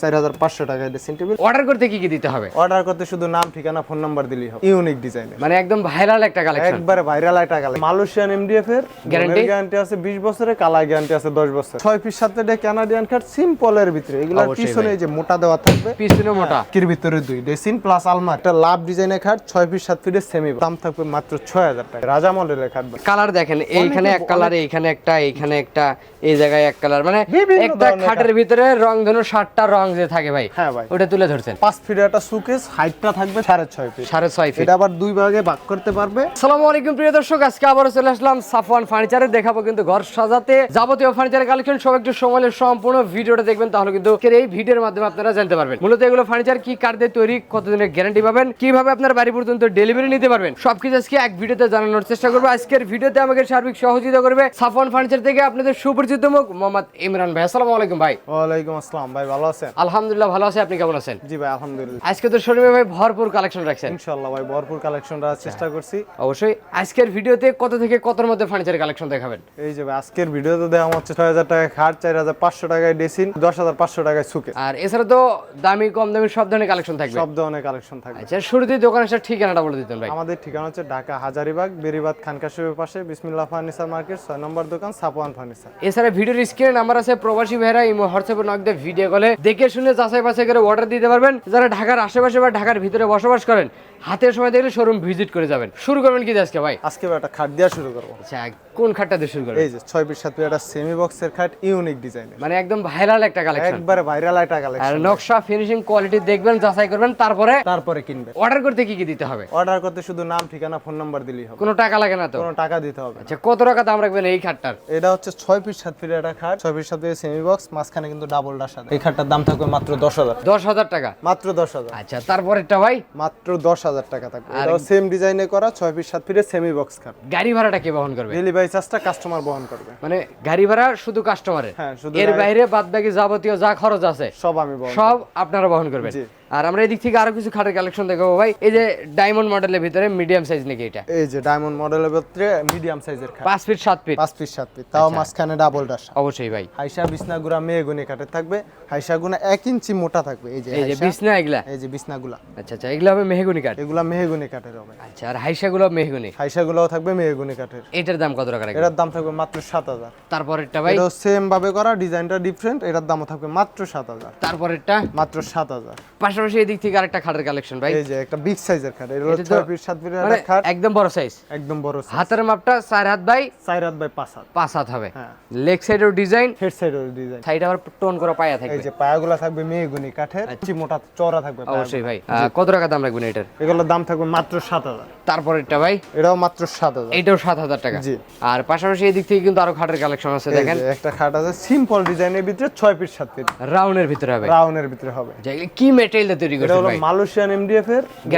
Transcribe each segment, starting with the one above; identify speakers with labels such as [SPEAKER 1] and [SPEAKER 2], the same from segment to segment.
[SPEAKER 1] 4500 টাকায় dressing table.
[SPEAKER 2] Order করতে কি কি দিতে হবে?
[SPEAKER 1] অর্ডার করতে শুধু নাম, ঠিকানা, ফোন নাম্বার দিলেই হবে। ইউনিক ডিজাইনের,
[SPEAKER 2] মানে একদম ভাইরাল একটা কালেকশন,
[SPEAKER 1] একবারে ভাইরাল একটা কালেকশন। মালয়েশিয়ান এমডিএফ এর গ্যারান্টি আছে 20 বছরের, কালার গ্যারান্টি আছে 10 বছর। 6 পিস সাথে কানাডিয়ান কাট সিম্পলের ভিতরে, এগুলোর পিছনে যে মোটা দেওয়া থাকবে,
[SPEAKER 2] পিছনে মোটা,
[SPEAKER 1] এর ভিতরে দুই ড্রেসিং প্লাস আলমারি। একটা লাভ ডিজাইনের খাট 6 পিস 7 ফিটের সেমি, দাম থাকবে মাত্র 6000 টাকা। রাজা মডেলের খাট।
[SPEAKER 2] কালার দেখেন, এইখানে এক কালার, এইখানে একটা, এইখানে একটা, এই জায়গায় এক কালার, মানে একটা খাটের ভিতরে রং ধনু 60টা রং যে থাকে ভাই।
[SPEAKER 1] হ্যাঁ ভাই,
[SPEAKER 2] ওটা তুলে ধরছেন।
[SPEAKER 1] 5 ফিটের একটা সুকেস, হাইটটা থাকবে 6.5 ফিট।
[SPEAKER 2] 6.5 ফিট।
[SPEAKER 1] এটা আবার দুই ভাগে ভাগ করতে পারবে।
[SPEAKER 2] আসসালামু আলাইকুম প্রিয় দর্শক, আজকে আবারো চলে আসলাম সাফওয়ান ফার্নিচারে। দেখাবো কিন্তু ঘর সাজাতে যাবতীয় ফার্নিচারের কালেকশন। সব একটু সময় সম্পূর্ণ ভিডিওটা দেখবেন, তাহলে কিন্তু এই ভিডিওর মাধ্যমে আপনারা জানতে পারবেন মূলত এগুলো ফার্নিচার কি কাঠ দিয়ে তৈরি, কতদিনের গ্যারান্টি পাবেন, কিভাবে আপনার বাড়ি পর্যন্ত ডেলিভারি নিতে পারবেন, সবকিছু আজকে এক ভিডিওতে জানানোর চেষ্টা করবো। আজকের ভিডিওতে আমাকে সার্বিক সহযোগিতা করবে সাফওয়ান ফার্নিচার থেকে আপনাদের সুপরিচিত মুখ মোহাম্মদ ইমরান ভাই। আসসালামু আলাইকুম ভাই।
[SPEAKER 1] ওয়ালাইকুম আসসালাম ভাই, ভালো আছেন?
[SPEAKER 2] আলহামদুলিল্লাহ ভালো আছি, আপনি কেমন আছেন?
[SPEAKER 1] জি ভাই আলহামদুলিল্লাহ।
[SPEAKER 2] আজকে তো শোরুমে ভাই ভরপুর কালেকশন রাখছেন।
[SPEAKER 1] ইনশাআল্লাহ ভাই ভরপুর কালেকশন রাখার চেষ্টা করছি।
[SPEAKER 2] অবশ্যই আজকের ভিডিওতে কত থেকে কতর মধ্যে ফার্নিচারের কালেকশন দেখাবেন?
[SPEAKER 1] এই যে ভাই আজকের ভিডিওতে দেওয়া হচ্ছে 6000 টাকায় খাট, 4500 টাকায় ড্রেসিং, 10500 টাকায় সুকেস।
[SPEAKER 2] আর এছাড়া তো দামি কম দামি সব ধরনের কালেকশন থাকবে।
[SPEAKER 1] সব ধরনের কালেকশন থাকবে।
[SPEAKER 2] আচ্ছা, শুরুতেই দোকানের সাথে ঠিকানাটা বলে দিতেন ভাই।
[SPEAKER 1] আমাদের ঠিকানা হচ্ছে ঢাকা হাজারীবাগ বেরিবাদ খানকাশির পাশে বিসমিল্লাহ ফার্নিচার মার্কেট 6 নম্বর দোকান সাফওয়ান ফার্নিচার।
[SPEAKER 2] এছাড়া ভিডিওর স্ক্রিনে নাম্বার আছে, প্রবাসী ভাইরা ইমো হোয়াটসঅ্যাপে নক দিয়ে ভিডিও কলে দেখে শুনে যাচাই বাছাই করে অর্ডার দিতে পারবেন। যারা ঢাকার আশেপাশে বা ঢাকার ভিতরে বসবাস করেন, হাতের সময় দেখলে শোরুম ভিজিট করে যাবেন। শুরু করবেন কি আজকে ভাই?
[SPEAKER 1] আজকে একটা খাট দিয়ে শুরু করব।
[SPEAKER 2] আচ্ছা, কোন খাটটা দিয়ে শুরু করবেন?
[SPEAKER 1] এই যে 6 পিস 7 পিস একটা সেমি বক্সের খাট, ইউনিক ডিজাইনের,
[SPEAKER 2] মানে একদম ভাইরাল একটা কালেকশন,
[SPEAKER 1] একবারে ভাইরাল একটা
[SPEAKER 2] আর
[SPEAKER 1] কালেকশন।
[SPEAKER 2] নকশা ফিনিশিং কোয়ালিটি দেখবেন, যাচাই করবেন, তারপরে
[SPEAKER 1] কিনবেন।
[SPEAKER 2] অর্ডার করতে কি কি দিতে হবে?
[SPEAKER 1] অর্ডার করতে শুধু নাম, ঠিকানা, ফোন নাম্বার দিলেই হবে।
[SPEAKER 2] কোনো টাকা লাগে না তো?
[SPEAKER 1] কোনো টাকা দিতে হবে না।
[SPEAKER 2] আচ্ছা, কত টাকা দাম রাখবেন এই খাটটার?
[SPEAKER 1] এটা হচ্ছে 6 পিস 7 ফিটের একটা খাট, 6 পিস 7 ফিটের সেমি বক্স, মাঝখানে কিন্তু ডাবল ডাস আছে। এই খাটটার দাম থাকবে মাত্র 10000।
[SPEAKER 2] 10,000 টাকা?
[SPEAKER 1] মাত্র 10000।
[SPEAKER 2] আচ্ছা, তারপরেরটা ভাই?
[SPEAKER 1] মাত্র 10000 টাকা থাকবে। এটাও সেম ডিজাইনে করা 6 পিস 7 ফিটের সেমি বক্স খাট।
[SPEAKER 2] গাড়ি ভাড়াটা কে বহন করবে?
[SPEAKER 1] ডেলিভারি চার্জটা কাস্টমার বহন করবে।
[SPEAKER 2] মানে গাড়ি ভাড়া শুধু কাস্টমারের?
[SPEAKER 1] হ্যাঁ, শুধু
[SPEAKER 2] এর বাইরে বাদবাকি যাবতীয় যা খরচ আছে
[SPEAKER 1] সব আমি বহন
[SPEAKER 2] সব আপনারা বহন করবেন।
[SPEAKER 1] জি।
[SPEAKER 2] আর আমরা এদিক থেকে আরো কিছু খাটের কালেকশন দেখাবো ভাই। এই যে ডায়মন্ড মডেলের ভিতরে মিডিয়াম সাইজ নাকি এটা?
[SPEAKER 1] এই যে ডায়মন্ড মডেলের ভিতরে মিডিয়াম সাইজের খাট,
[SPEAKER 2] 5 ফিট 7 ফিট?
[SPEAKER 1] 5 পিস 7 পিস, তাও মাঝখানে ডাবল ডাস।
[SPEAKER 2] অবশ্যই ভাই।
[SPEAKER 1] হাইসা বিছনাগুলা মেহগনি কাঠের থাকবে, হাইসাগুনা 1 ইঞ্চি মোটা থাকবে। এই যে
[SPEAKER 2] এই যে বিছনা এগুলা?
[SPEAKER 1] এই যে বিছনাগুলা,
[SPEAKER 2] আচ্ছা আচ্ছা, এগুলা হবে মেহগনি কাঠ?
[SPEAKER 1] এগুলা মেহগনি কাঠের হবে।
[SPEAKER 2] আচ্ছা, আর হাইসাগুলো মেহগনি?
[SPEAKER 1] হাইসাগুলাও থাকবে মেহগনি কাঠের।
[SPEAKER 2] এটার দাম কত টাকা রাখবেন?
[SPEAKER 1] এটার দাম থাকবে মাত্র 7000।
[SPEAKER 2] তারপরেরটা ভাই?
[SPEAKER 1] এটাও সেম ভাবে করা, ডিজাইনটা ডিফারেন্ট, এটার দামও থাকবে মাত্র 7000।
[SPEAKER 2] তারপরেরটা?
[SPEAKER 1] মাত্র 7000।
[SPEAKER 2] পাশাপাশি এদিক থেকে আরেকটা খাটের কালেকশন ভাই।
[SPEAKER 1] এই যে একটা বিগ সাইজের খাট, এটা হলো 6 পিস 7 পিসের একটা খাট,
[SPEAKER 2] একদম বড় সাইজ,
[SPEAKER 1] একদম বড় সাইজ।
[SPEAKER 2] হাতের মাপটা 4 হাত বাই
[SPEAKER 1] 4 হাত বাই 5 হাত,
[SPEAKER 2] 5 হাত হবে।
[SPEAKER 1] হ্যাঁ।
[SPEAKER 2] লেগ সাইডের ডিজাইন,
[SPEAKER 1] হেড সাইডের ডিজাইন,
[SPEAKER 2] সাইড আবার টোন করা পায়া
[SPEAKER 1] এই
[SPEAKER 2] থাকবে।
[SPEAKER 1] যে পায়াগুলো থাকবে মেহগনি কাঠের, ইঞ্চি মোটা চওড়া থাকবে পায়াগুলো।
[SPEAKER 2] অবশ্যই ভাই। কত টাকা দাম রাখবেন এটার?
[SPEAKER 1] এগুলোর দাম থাকবে মাত্র 7000।
[SPEAKER 2] তারপরেরটা ভাই?
[SPEAKER 1] এটাও মাত্র 7000।
[SPEAKER 2] এটাও 7000 টাকা।
[SPEAKER 1] জি।
[SPEAKER 2] আর পাশাপাশি এদিক থেকে কিন্তু আরো খাটের কালেকশন আছে,
[SPEAKER 1] এই
[SPEAKER 2] দেখেন।
[SPEAKER 1] যে একটা খাট আছে সিম্পল ডিজাইনের ভিতরে 6 পিস 7 পিস,
[SPEAKER 2] রাউন্ডের ভিতরে হবে,
[SPEAKER 1] রাউন্ডের ভিতরে হবে।
[SPEAKER 2] যে কি ম্যাটেরিয়াল দিয়ে তৈরি
[SPEAKER 1] এটা
[SPEAKER 2] করছেন
[SPEAKER 1] হলো
[SPEAKER 2] ভাই?
[SPEAKER 1] মালয়েশিয়ান এমডিএফ এর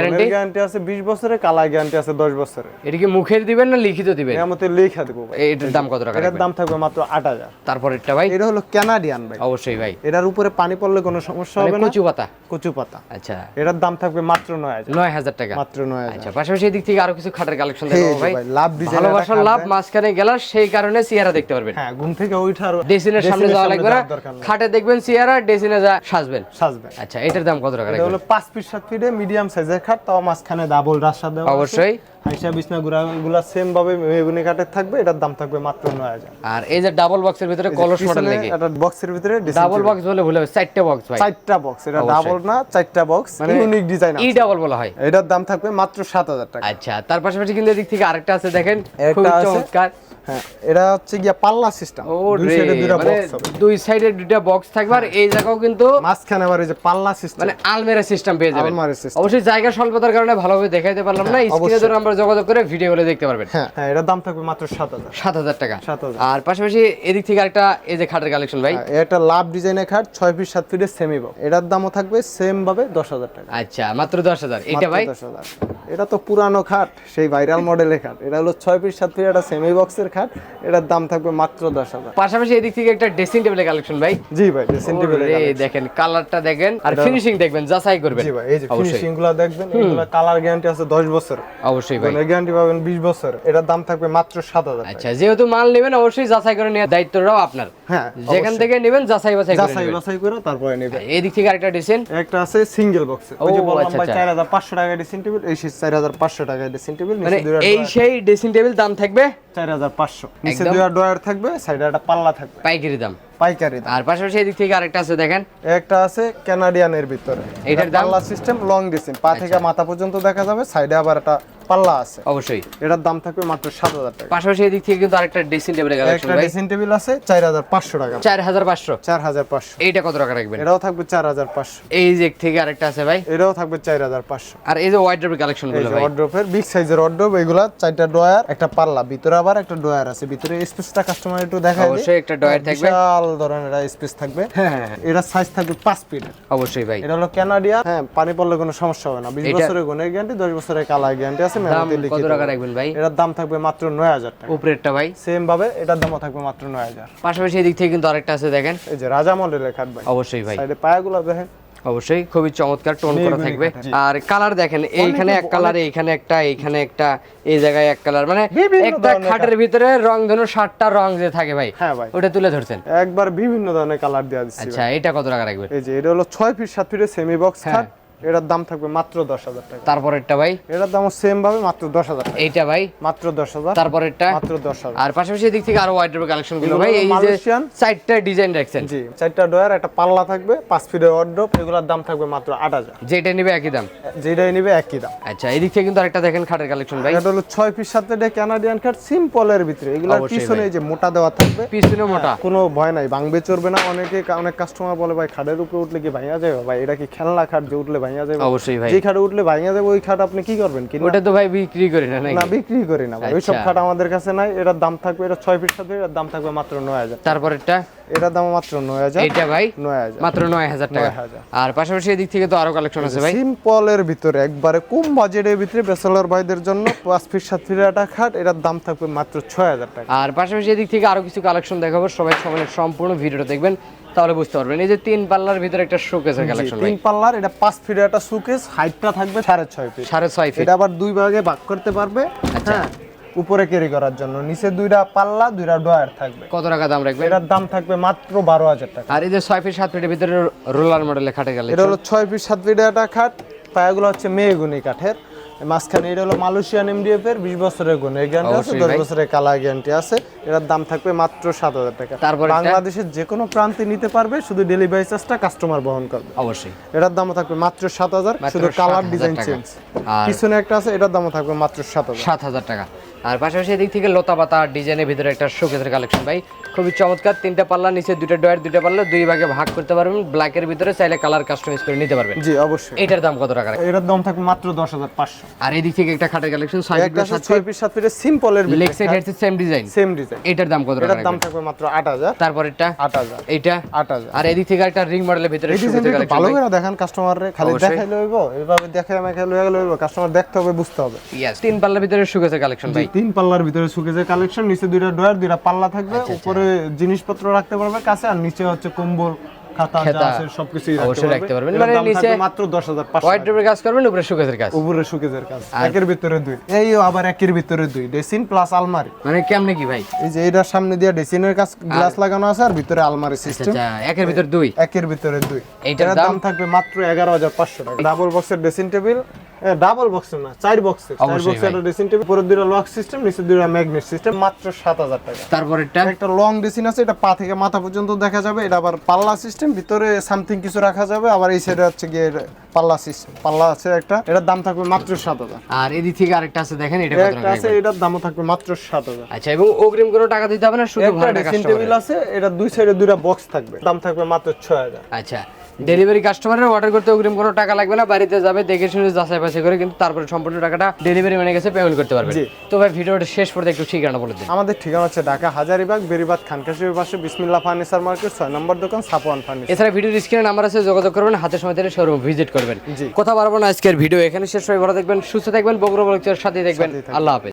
[SPEAKER 1] গ্যারান্টি আছে 20 বছরের, কালার গ্যারান্টি আছে 10 বছরের।
[SPEAKER 2] এটা কি মুখের দিবেন না লিখিত দিবেন?
[SPEAKER 1] এর মধ্যে লেখা দেবো ভাই।
[SPEAKER 2] এটার দাম কত টাকা
[SPEAKER 1] এটার
[SPEAKER 2] রাখবেন?
[SPEAKER 1] দাম থাকবে মাত্র 8000।
[SPEAKER 2] তারপরেরটা ভাই?
[SPEAKER 1] এটা হলো কানাডিয়ান ভাই।
[SPEAKER 2] অবশ্যই ভাই।
[SPEAKER 1] এটার উপরে পানি পড়লে কোনো সমস্যা
[SPEAKER 2] মানে
[SPEAKER 1] হবে না,
[SPEAKER 2] কচু পাতা?
[SPEAKER 1] কচু পাতা।
[SPEAKER 2] আচ্ছা,
[SPEAKER 1] এটার দাম থাকবে মাত্র 9000।
[SPEAKER 2] 9000 টাকা?
[SPEAKER 1] মাত্র 9000।
[SPEAKER 2] আচ্ছা, পাশাপাশি এদিক থেকে আরো কিছু খাটের কালেকশন দেখাবো ভাই।
[SPEAKER 1] লাভ ডিজাইন,
[SPEAKER 2] ভালোবাসার লাভ মাঝখানে গেল, সেই কারণে সিয়ারা দেখতে পারবেন।
[SPEAKER 1] হ্যাঁ, ঘুম থেকে ওইটার
[SPEAKER 2] ডেসিনের সামনে যাওয়া লাগবে না, খাটে দেখবেন সিয়ারা, ডেসিনে যা সাজবেন।
[SPEAKER 1] সাজবেন।
[SPEAKER 2] আচ্ছা, এটার দাম কত টাকা
[SPEAKER 1] এটা
[SPEAKER 2] রাখবেন?
[SPEAKER 1] হলো 5 পিস 7 পিসে মিডিয়াম সাইজের খাট, তাও মাঝখানে ডাবল রাস্তা দেওয়া আছে।
[SPEAKER 2] অবশ্যই।
[SPEAKER 1] হাইসা বিছনা গুলা সেম ভাবে মেহগনি কাঠের থাকবে, এটার দাম থাকবে মাত্র 9000।
[SPEAKER 2] আর এই যে ডাবল বক্সের ভিতরে কলস মডেল নাকি?
[SPEAKER 1] এটা বক্সের ভিতরে
[SPEAKER 2] ডাবল বক্স বলে ভুল হবে, 4টা বক্স ভাই।
[SPEAKER 1] 4টা বক্স, এটা ডাবল না 4টা বক্স, ইউনিক ডিজাইন আছে।
[SPEAKER 2] ই ডাবল বলা হয়।
[SPEAKER 1] এটার দাম থাকবে মাত্র 7000 টাকা।
[SPEAKER 2] আচ্ছা, তার পাশাপাশি কিন্তু এদিক থেকে আরেকটা আছে, দেখেন খুব
[SPEAKER 1] একটা আছে।
[SPEAKER 2] চমৎকার।
[SPEAKER 1] হ্যাঁ, এটা হচ্ছে গিয়া পাল্লা সিস্টেম, দুই সাইডে দুইটা বক্স হবে।
[SPEAKER 2] দুই সাইডে দুইটা বক্স থাকবে, আর এই জায়গাও কিন্তু
[SPEAKER 1] মাঝখানে আবার এই যে পাল্লা সিস্টেম,
[SPEAKER 2] মানে আলমিরা সিস্টেম পেয়ে যাবেন।
[SPEAKER 1] আলমারি সিস্টেম।
[SPEAKER 2] অবশ্যই জায়গা স্বল্পতার কারণে ভালোভাবে দেখাইতে পারলাম না, স্ক্রিনে ধরে আমরা যোগাযোগ করে ভিডিওগুলো দেখতে পারবেন।
[SPEAKER 1] হ্যাঁ, এটার দাম থাকবে মাত্র 7000।
[SPEAKER 2] 7000 টাকা।
[SPEAKER 1] 7000।
[SPEAKER 2] আর পাশাপাশি এদিক থেকে আরেকটা এই যে খাটের কালেকশন ভাই।
[SPEAKER 1] এটা লাভ ডিজাইনের খাট, 6 পিস 7 পিসের সেমি বক্স, এটার দামও থাকবে সেম ভাবে 10000 টাকা।
[SPEAKER 2] আচ্ছা, মাত্র 10000। এটা ভাই?
[SPEAKER 1] 10000। এটা তো পুরানো খাট, সেই ভাইরাল মডেলের খাট। এটা হলো 6 পিস 7 পিস একটা সেমি বক্সের খাট, এটার দাম থাকবে মাত্র 10,000।
[SPEAKER 2] পাশাপাশি এদিক থেকে একটা ড্রেসিং টেবিলের কালেকশন ভাই।
[SPEAKER 1] জি ভাই, ড্রেসিং টেবিলের
[SPEAKER 2] দেখেন কালারটা দেখেন আর ফিনিশিং দেখবেন, যাচাই করবেন।
[SPEAKER 1] জি ভাই, এই যে ফিনিশিং গুলো দেখবেন, এগুলা কালার গ্যারান্টি আছে 10 বছর।
[SPEAKER 2] অবশ্যই ভাই,
[SPEAKER 1] গ্যারান্টি পাবেন 20 বছর। এটার দাম থাকবে মাত্র 7,000।
[SPEAKER 2] আচ্ছা, যেহেতু মাল নেবেন অবশ্যই যাচাই করে নেওয়ার দায়িত্বটাও আপনার।
[SPEAKER 1] হ্যাঁ,
[SPEAKER 2] যেখান থেকে নেবেন যাচাই বাছাই করে নেবেন।
[SPEAKER 1] বাছাই করে তারপরে নেবেন।
[SPEAKER 2] এই দিক থেকে আরেকটা ডিজাইন,
[SPEAKER 1] একটা আছে সিঙ্গেল বক্সে, ওই যে বললাম
[SPEAKER 2] আচ্ছা,
[SPEAKER 1] ভাই
[SPEAKER 2] আচ্ছা।
[SPEAKER 1] 4,500 টাকা ড্রেসিং টেবিল, এই 4,500 টাকা ড্রেসিং টেবিল,
[SPEAKER 2] মানে
[SPEAKER 1] নিচে দুইটা
[SPEAKER 2] এই সেই ড্রেসিং টেবিল দাম থাকবে
[SPEAKER 1] 4,500, নিচে
[SPEAKER 2] একদম।
[SPEAKER 1] দুইটা ডয়ার থাকবে, সাইডে একটা পাল্লা থাকবে,
[SPEAKER 2] পাইকারি দাম।
[SPEAKER 1] পাইকারি দাম।
[SPEAKER 2] আর পাশাপাশি এই দিক থেকে আরেকটা আছে দেখেন,
[SPEAKER 1] একটা আছে কানাডিয়ানের ভিতরে,
[SPEAKER 2] এটার দাম?
[SPEAKER 1] পাল্লা সিস্টেম, লং ড্রেসিং, পা থেকে মাথা পর্যন্ত দেখা যাবে, সাইডে আবার একটা পাল্লা আছে।
[SPEAKER 2] অবশ্যই
[SPEAKER 1] এটার দাম থাকবে মাত্র 7,000 টাকা।
[SPEAKER 2] পাশাপাশি এই দিক থেকে কিন্তু আরেকটা ড্রেসিং টেবিলের কালেকশন
[SPEAKER 1] একটা
[SPEAKER 2] ভাই,
[SPEAKER 1] ড্রেসিং টেবিল আছে 4,500 টাকা,
[SPEAKER 2] 4500।
[SPEAKER 1] 4,500।
[SPEAKER 2] এইটা কত টাকা রাখবেন?
[SPEAKER 1] এটাও থাকবে 4,500।
[SPEAKER 2] এই যে থেকে আরেকটা আছে ভাই,
[SPEAKER 1] এটাও থাকবে 4,500।
[SPEAKER 2] আর এই যে ওয়াইড্রোবের কালেকশন
[SPEAKER 1] এই
[SPEAKER 2] গুলো
[SPEAKER 1] যে
[SPEAKER 2] ভাই,
[SPEAKER 1] ওয়ার্ড্রোবের বিগ সাইজের ওয়ার্ড্রোব, এগুলা 4টা ডয়ার, একটা পাল্লা, ভিতরে আবার একটা ডয়ার আছে, ভিতরে স্পেসটা কাস্টমার একটু দেখায় দিই।
[SPEAKER 2] অবশ্যই একটা ডয়ার থাকবে,
[SPEAKER 1] বিশাল ধরনের স্পেস থাকবে। হ্যাঁ, এটা সাইজ থাকবে 5 ফিটের।
[SPEAKER 2] অবশ্যই ভাই।
[SPEAKER 1] এটা হলো কানাডিয়া। হ্যাঁ, পানি পড়লে কোনো সমস্যা হবে না। 20
[SPEAKER 2] এটা-
[SPEAKER 1] বছরের গুণের গ্যারান্টি, 10 বছরের কালার গ্যারান্টি আছে,
[SPEAKER 2] দাম
[SPEAKER 1] মেরামতি
[SPEAKER 2] কত
[SPEAKER 1] লিখিত।
[SPEAKER 2] টাকা রাখবেন ভাই?
[SPEAKER 1] এটার দাম থাকবে মাত্র 9,000 টাকা।
[SPEAKER 2] উপরেরটা ভাই,
[SPEAKER 1] সেম ভাবে এটার দামও থাকবে মাত্র 9,000।
[SPEAKER 2] পাশাপাশি এই দিক থেকে কিন্তু আরেকটা আছে দেখেন,
[SPEAKER 1] এই যে রাজা মডেলের খাট ভাই,
[SPEAKER 2] অবশ্যই ভাই,
[SPEAKER 1] সাইডে পায়াগুলো দেখেন,
[SPEAKER 2] অবশ্যই খুবই চমৎকার টোন করা
[SPEAKER 1] মেহগনি
[SPEAKER 2] থাকবে।
[SPEAKER 1] কাঠের।
[SPEAKER 2] আর কালার দেখেন, এইখানে এক কালার, এইখানে একটা, এইখানে একটা, এই জায়গায় এক কালার, মানে
[SPEAKER 1] বিভিন্ন
[SPEAKER 2] একটা
[SPEAKER 1] ধরনের
[SPEAKER 2] খাটের ভিতরে রং ধনু 60টা রং যে থাকে ভাই,
[SPEAKER 1] হ্যাঁ ভাই,
[SPEAKER 2] ওটা তুলে ধরছেন।
[SPEAKER 1] একবার বিভিন্ন ধরনের কালার দেওয়া দিচ্ছি।
[SPEAKER 2] আচ্ছা, এটা কত টাকা রাখবেন?
[SPEAKER 1] এই যে এটা হলো 6 ফিট 7 ফিটের সেমি বক্স
[SPEAKER 2] হ্যাঁ।
[SPEAKER 1] খাট, এটার দাম থাকবে মাত্র 10,000 টাকা।
[SPEAKER 2] তারপরেরটা ভাই,
[SPEAKER 1] এটার দামও সেম ভাবে মাত্র 10,000 টাকা।
[SPEAKER 2] এইটা ভাই,
[SPEAKER 1] মাত্র 10,000।
[SPEAKER 2] তারপরেরটা,
[SPEAKER 1] মাত্র 10,000।
[SPEAKER 2] আর পাশাপাশি এদিক থেকে আরো ওয়াইড্রোবের কালেকশন গুলো
[SPEAKER 1] এগুলো
[SPEAKER 2] ভাই, এই যে
[SPEAKER 1] মালয়েশিয়ান।
[SPEAKER 2] চারটা ডিজাইন রাখছেন,
[SPEAKER 1] জি, 4টা ডয়ার, একটা পাল্লা থাকবে, 5 ফিটের ওয়ার্ড্রোব, এগুলোর দাম থাকবে মাত্র 8,000।
[SPEAKER 2] যেটা নিবে একই দাম।
[SPEAKER 1] যেটাই নিবে একই দাম।
[SPEAKER 2] আচ্ছা, এদিক থেকে কিন্তু আরেকটা দেখেন খাটের কালেকশন ভাই,
[SPEAKER 1] এটা হলো 6 ফিট 7 ফিটের কানাডিয়ান খাট, সিম্পলের ভিতরে, এগুলোর
[SPEAKER 2] অবশ্যই
[SPEAKER 1] পিছনে
[SPEAKER 2] ভাই।
[SPEAKER 1] এই যে মোটা দেওয়া থাকবে,
[SPEAKER 2] পিছনে মোটা,
[SPEAKER 1] কোনো ভয় নাই, ভাঙবে চড়বে না। অনেক কাস্টমার বলে ভাই খাটের উপরে উঠলে কি ভাঙা যাবে? ভাই এটা কি খেলনা খাট যে উঠলে ভাঙা যাবে?
[SPEAKER 2] অবশ্যই ভাই,
[SPEAKER 1] যে খাটে উঠলে ভাঙা যাবে ওই খাট আপনি কি করবেন? কিনা
[SPEAKER 2] ওটা তো ভাই বিক্রি করি না নাকি?
[SPEAKER 1] না, বিক্রি করি না ভাই, ওইসব
[SPEAKER 2] আচ্ছা।
[SPEAKER 1] খাট আমাদের কাছে নাই। এটার দাম থাকবে, এটা 6 ফিট 7 ফিট, এর দাম থাকবে মাত্র 9,000।
[SPEAKER 2] তারপরেরটা,
[SPEAKER 1] এটার দাম মাত্র 9,000।
[SPEAKER 2] এইটা ভাই
[SPEAKER 1] 9,000
[SPEAKER 2] মাত্র 9000 টাকা।
[SPEAKER 1] 9,000।
[SPEAKER 2] আর পাশাপাশি এদিক থেকে তো আরো কালেকশন আছে ভাই,
[SPEAKER 1] সিম্পলের ভিতরে একবারে কম বাজেটের ভিতরে ব্যাচেলর ভাইদের জন্য 5 ফিট 7 ফিটের একটা খাট, এটার দাম থাকবে মাত্র 6,000 টাকা।
[SPEAKER 2] আর পাশাপাশি এদিক থেকে আরো কিছু কালেকশন দেখাবো, সবাই সম্পূর্ণ ভিডিওটা দেখবেন তাহলে বুঝতে পারবেন। এই যে 3 পাল্লার ভিতরে একটা শোকেসের কালেকশন ভাই,
[SPEAKER 1] 3 পাল্লার, এটা 5 ফিটের একটা সুকেস, হাইটটা থাকবে 6.5 ফিট।
[SPEAKER 2] 6.5 ফিট।
[SPEAKER 1] এটা আবার দুই ভাগে ভাগ করতে পারবে।
[SPEAKER 2] আচ্ছা।
[SPEAKER 1] হ্যাঁ, উপরে ক্যারি করার জন্য, নিচে 2টা পাল্লা, 2টা ডয়ার থাকবে।
[SPEAKER 2] কত টাকা দাম রাখবেন?
[SPEAKER 1] এটার দাম থাকবে মাত্র 12,000 টাকা।
[SPEAKER 2] আর এই যে 6 ফিট 7 ফিটের ভিতরে রোলার মডেলের খাটের
[SPEAKER 1] এটা
[SPEAKER 2] কালেকশন,
[SPEAKER 1] হলো 6 ফিট 7 ফিটের একটা খাট, পায়াগুলো হচ্ছে মেহগনি কাঠের, মাঝখানে এটা হলো মালয়েশিয়ান এমডিএফ এর 20 বছরের গুণের গ্যারান্টি আছে,
[SPEAKER 2] অবশ্যই
[SPEAKER 1] 10
[SPEAKER 2] ভাই।
[SPEAKER 1] বছরের কালার গ্যারান্টি আছে। এটার দাম থাকবে মাত্র 7,000 টাকা।
[SPEAKER 2] তারপরেরটা?
[SPEAKER 1] বাংলাদেশের যে কোনো প্রান্তে নিতে পারবে, শুধু ডেলিভারি চার্জটা কাস্টমার বহন করবে।
[SPEAKER 2] অবশ্যই
[SPEAKER 1] এটার দামও থাকবে মাত্র 7,000,
[SPEAKER 2] মাত্র
[SPEAKER 1] শুধু কালার
[SPEAKER 2] 7,000
[SPEAKER 1] ডিজাইন
[SPEAKER 2] টাকা।
[SPEAKER 1] চেঞ্জ।
[SPEAKER 2] আর
[SPEAKER 1] পিছনে একটা আছে, এটার দামও থাকবে মাত্র 7,000।
[SPEAKER 2] 7000 টাকা। আর পাশাপাশি এদিক থেকে লতা পাতা ডিজাইনের ভিতরে একটা শোকেসের কালেকশন ভাই, খুবই চমৎকার। 3টা পাল্লা, নিচে 2টা ডয়ার, 2টা পাল্লা, 2 ভাগে ভাগ করতে পারবেন। ব্ল্যাকের ভিতরে চাইলে কালার কাস্টমাইজ করে নিতে পারবেন।
[SPEAKER 1] জি, অবশ্যই।
[SPEAKER 2] এটার দাম কত টাকা রাখবেন?
[SPEAKER 1] এটার দাম থাকবে মাত্র 10,500।
[SPEAKER 2] আর এদিক থেকে একটা খাটের কালেকশন, 6
[SPEAKER 1] একটা আছে 6 ফিট 7 ফিটের সিম্পলের
[SPEAKER 2] লেগ
[SPEAKER 1] ভিতরে,
[SPEAKER 2] side headset same design,
[SPEAKER 1] same design.
[SPEAKER 2] এটার দাম কত টাকা
[SPEAKER 1] এটার দাম
[SPEAKER 2] রাখবেন?
[SPEAKER 1] থাকবে মাত্র 8,000।
[SPEAKER 2] তারপরেরটা
[SPEAKER 1] 8,000।
[SPEAKER 2] এইটা
[SPEAKER 1] 8,000।
[SPEAKER 2] আর এদিক থেকে একটা রিং মডেলের ভিতরে
[SPEAKER 1] এই
[SPEAKER 2] শোকেসের
[SPEAKER 1] ডিজাইনটা
[SPEAKER 2] কালেকশন
[SPEAKER 1] ভালো
[SPEAKER 2] ভাই।
[SPEAKER 1] করে দেখান কাস্টমাররে, খালি
[SPEAKER 2] অবশ্যই।
[SPEAKER 1] দেখাইলে হইব? এইভাবে দেখায় মেখাইলে হইব? কাস্টমার দেখতে হবে, বুঝতে হবে।
[SPEAKER 2] ইয়েস, 3 পাল্লার ভিতরে শোকেসের কালেকশন ভাই,
[SPEAKER 1] 3 পাল্লার ভিতরে সুকেজের কালেকশন, নিচে 2টা ডয়ার, 2টা পাল্লা থাকবে, উপরে জিনিসপত্র রাখতে পারবে কাছে, আর নিচে হচ্ছে কম্বল, খাতা যা
[SPEAKER 2] খেতা,
[SPEAKER 1] আছে সবকিছুই
[SPEAKER 2] অবশ্যই রাখতে পারবেন।
[SPEAKER 1] এটার
[SPEAKER 2] মানে
[SPEAKER 1] দাম
[SPEAKER 2] নিচে
[SPEAKER 1] থাকবে মাত্র 10,500।
[SPEAKER 2] হোয়াইট ড্রপের কাজ করবেন, উপরে শোকেসের কাজ,
[SPEAKER 1] উপরে সুকেজের কাজ, একের ভিতরে 2। এই আবার একের ভিতরে 2, ড্রেসিং প্লাস আলমারি।
[SPEAKER 2] মানে কেমনে কি ভাই?
[SPEAKER 1] এই যে এটার সামনে দিয়ে ড্রেসিংয়ের কাজ, গ্লাস লাগানো আছে, আর ভিতরে আলমারি সিস্টেম।
[SPEAKER 2] আচ্ছা, একের ভিতর 2,
[SPEAKER 1] একের ভিতরে 2।
[SPEAKER 2] এইটার
[SPEAKER 1] এটার দাম থাকবে মাত্র 11,500 টাকা। ডাবল বক্সের ড্রেসিং টেবিল, ডাবল বক্স না, 4 বক্সের, 4
[SPEAKER 2] অবশ্যই
[SPEAKER 1] বক্সের একটা ড্রেসিং টেবিল, উপরে 2টা লক সিস্টেম, নিচে 2টা ম্যাগনেট সিস্টেম, মাত্র 7,000 টাকা।
[SPEAKER 2] তারপরেরটা
[SPEAKER 1] একটা লং ড্রেসিং আছে, এটা পা থেকে মাথা পর্যন্ত দেখা যাবে, এটা আবার পাল্লা সিস্টেম, ভিতরে সামথিং কিছু রাখা যাবে, আবার এই সাইডে হচ্ছে গিয়ে পাল্লা সিস্টেম, পাল্লা আছে একটা, এটার দাম থাকবে মাত্র 7,000।
[SPEAKER 2] আর এদিক থেকে আরেকটা আছে দেখেন, এটা কত
[SPEAKER 1] একটা
[SPEAKER 2] টাকা
[SPEAKER 1] আছে,
[SPEAKER 2] রাখবেন?
[SPEAKER 1] এটার দামও থাকবে মাত্র 7,000।
[SPEAKER 2] আচ্ছা, এবং অগ্রিম কোনো টাকা দিতে হবে না, শুধু
[SPEAKER 1] একটা
[SPEAKER 2] ভাড়াটা
[SPEAKER 1] ড্রেসিং
[SPEAKER 2] কাস্টমার।
[SPEAKER 1] টেবিল আছে, এটা দুই সাইডে 2টা বক্স থাকবে, দাম থাকবে মাত্র 6,000।
[SPEAKER 2] আচ্ছা, ডেলিভারি কাস্টমারের অর্ডার করতে অগ্রিম কোনো টাকা লাগবে না, বাড়িতে যাবে দেখে শুনে যাচাই বাছাই করে কিন্তু তারপরে সম্পূর্ণ টাকাটা ডেলিভারি ম্যানের কাছে পেমেন্ট করতে পারবেন।
[SPEAKER 1] জি।
[SPEAKER 2] তো ভাই ভিডিওটা শেষ পর্যন্ত একটু ঠিকানা বলে দিন।
[SPEAKER 1] আমাদের ঠিকানা হচ্ছে ঢাকা হাজারীবাগ বেরিবাদ খানকাশির পাশে বিসমিল্লাহ ফার্নিচার মার্কেট 6 নম্বর দোকান, সাফওয়ান ফার্নিচার।
[SPEAKER 2] এছাড়া ভিডিওর স্ক্রিনে নাম্বার আছে, যোগাযোগ করবেন, হাতে সময় দিলে শোরুম ভিজিট করবেন।
[SPEAKER 1] জি।
[SPEAKER 2] কথা বাড়াবো না, আজকের ভিডিও এখানে শেষ, সবাই ভালো থাকবেন, সুস্থ থাকবেন, বগুড়া ব্লগের সাথে থাকবেন। আল্লাহ হাফেজ।